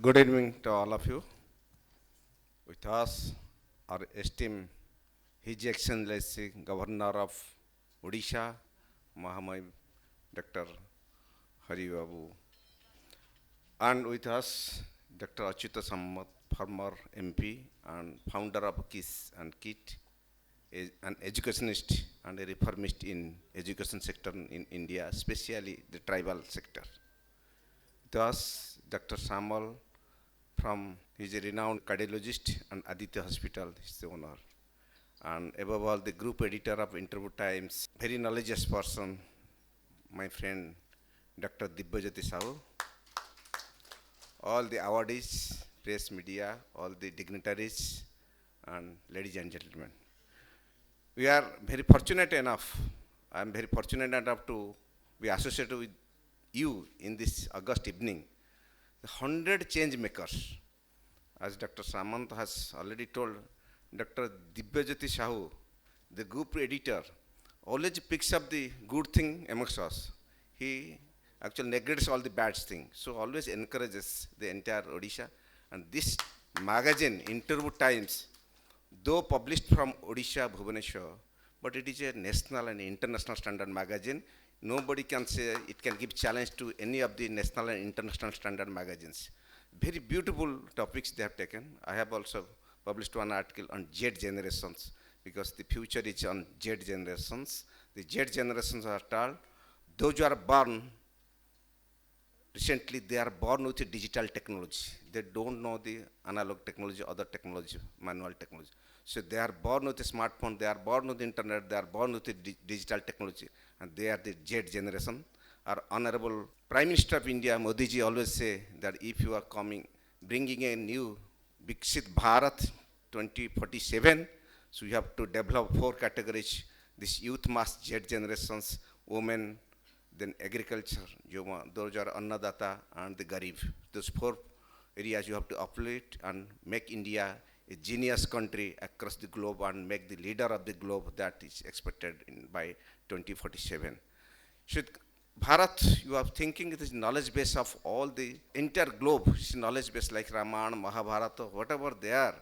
Good evening to all of you. With us, our esteemed His Excellency Governor of Odisha, Mahamay Dr. Hari Babu, and with us, Dr. Achyuta Sampath, former MP and founder of KISS and KIT, an educationist and a reformist in education sector in India, especially the tribal sector. With us, Dr. Samal from, he is a renowned cardiologist and Aditya Hospital, is the owner. And above all, the group editor of Interview Times, very knowledgeous person, my friend Dr. Dibbajyoti Sahu, all the awardees, press media, all the dignitaries, and ladies and gentlemen. We are very fortunate enough, I am very fortunate enough to be associated with you in this August evening. The 100 change makers, as Dr. Samant has already told, Dr. Dibbajyoti Sahu, the group editor, always picks up the good thing amongst us. He actually neglects all the bad things. So always encourages the entire Odisha. And this magazine, Interview Times, though published from Odisha, Bhubaneswar, but it is a national and international standard magazine. Nobody can say it can give challenge to any of the national and international standard magazines. Very beautiful topics they have taken. I have also published one article on Z generations, because the future is on Z generations. The Z generations are told, those who are born recently, they are born with digital technology. They don't know the analog technology, other technology, manual technology. So they are born with a smartphone, they are born with the internet, they are born with the digital technology, and they are the Z generation. Our Honorable Prime Minister of India, Modi ji, always say that if you are coming, bringing a new Viksit Bharat 2047, so you have to develop 4 categories: this youth mass Z generations, women, then agriculture, those are Annadata, and the Garib. Those 4 areas you have to uplift and make India a genius country across the globe and make the leader of the globe that is expected by 2047. Should Bharat, you are thinking it is knowledge base of all the entire globe, it's knowledge base like Ramayana, Mahabharata, whatever they are.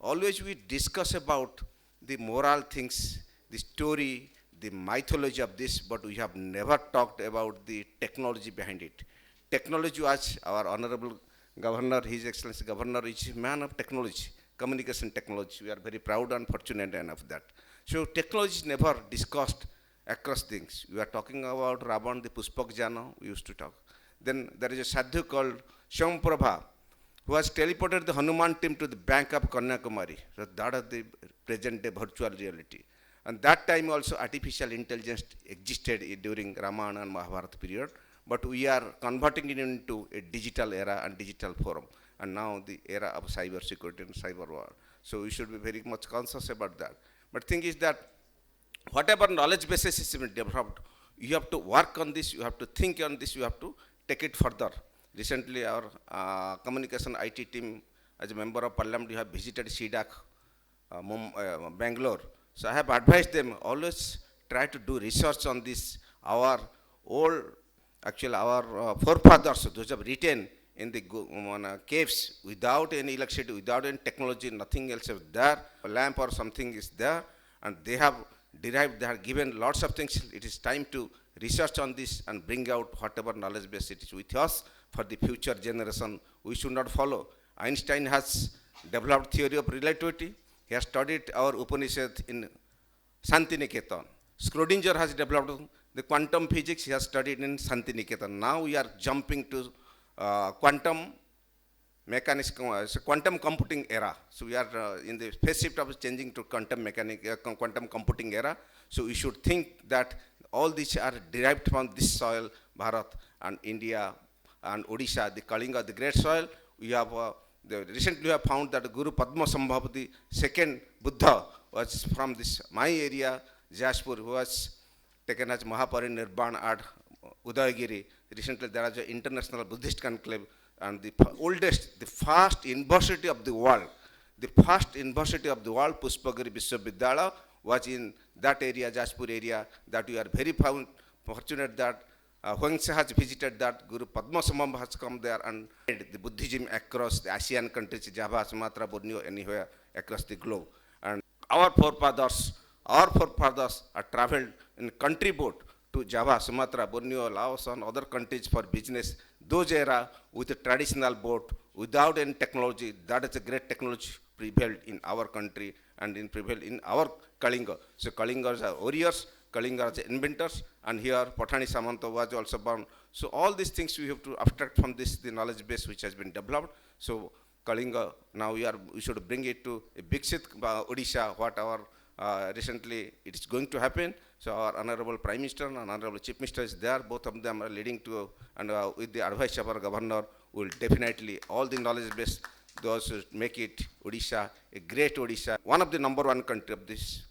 Always we discuss about the moral things, the story, the mythology of this, but we have never talked about the technology behind it. Technology, as our Honorable Governor, His Excellency Governor, is a man of technology, communication technology. We are very proud and fortunate enough of that. So technology is never discussed across things. We are talking about Ravan, the Puspak Jana, we used to talk. Then there is a sadhu called Shyamprabha, who has teleported the Hanuman team to the bank of Kanyakumari. So that is the present day virtual reality. And that time also artificial intelligence existed during Ramayana and Mahabharata period, but we are converting it into a digital era and digital forum. And now the era of cyber security and cyber war. So we should be very much conscious about that. But thing is that whatever knowledge basis is been developed, you have to work on this, you have to think on this, you have to take it further. Recently our communication IT team, as a member of parliament, you have visited CDAC, Bangalore. So I have advised them, always try to do research on this. Our old, actually our forefathers, those have written in the caves without any electricity, without any technology, nothing else is there, a lamp or something is there, and they have derived, they have given lots of things. It is time to research on this and bring out whatever knowledge base it is with us for the future generation. We should not follow. Einstein has developed theory of relativity. He has studied our Upanishad in Santiniketan. Schrodinger has developed the quantum physics. He has studied in Santiniketan. Now we are jumping to quantum mechanics, quantum computing era. So we are in the phase shift of changing to quantum computing era. So we should think that all these are derived from this soil, Bharat and India and Odisha, the Kalinga, the great soil. We have recently we have found that Guru Padmasambhava, the second Buddha, was from this my area, Jashpur, who was taken as Mahaparinirvana at Udayagiri. Recently there was an international Buddhist conclave, and the oldest, the first university of the world, Pushpagiri Vishwavidyalaya, was in that area, Jashpur area, that we are very fortunate that Huangse has visited that, Guru Padma Sambhava has come there and spread the Buddhism across the ASEAN countries, Java, Sumatra, Borneo, anywhere across the globe. And our forefathers are traveled in country boat to Java, Sumatra, Borneo, Laos, and other countries for business. Those era with a traditional boat, without any technology, that is a great technology prevailed in our country and prevailed in our Kalinga. So Kalingas are warriors, Kalingas are inventors, and here Patani Samanta was also born. So all these things we have to abstract from this, the knowledge base which has been developed. So Kalinga, now we should bring it to a Biksit Odisha, what our recently it is going to happen. So our Honorable Prime Minister and Honorable Chief Minister is there. Both of them are leading to, and with the advice of our Governor, will definitely all the knowledge base, those who make it Odisha, a great Odisha, one of the number one country of this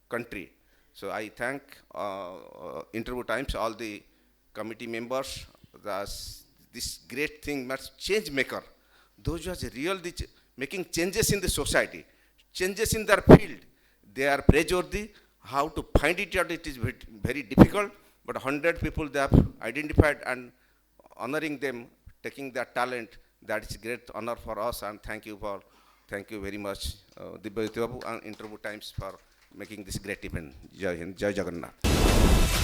country. So I thank Interview Times, all the committee members, this great thing, change maker, those who are real making changes in the society, changes in their field. They are praiseworthy. How to find it out, it is very difficult, but 100 people they have identified, and honoring them, taking their talent, that is great honor for us, and thank you very much, Dibya Jyoti Babu and Interview Times for making this great event. Jai Hind, Jai Jagannath.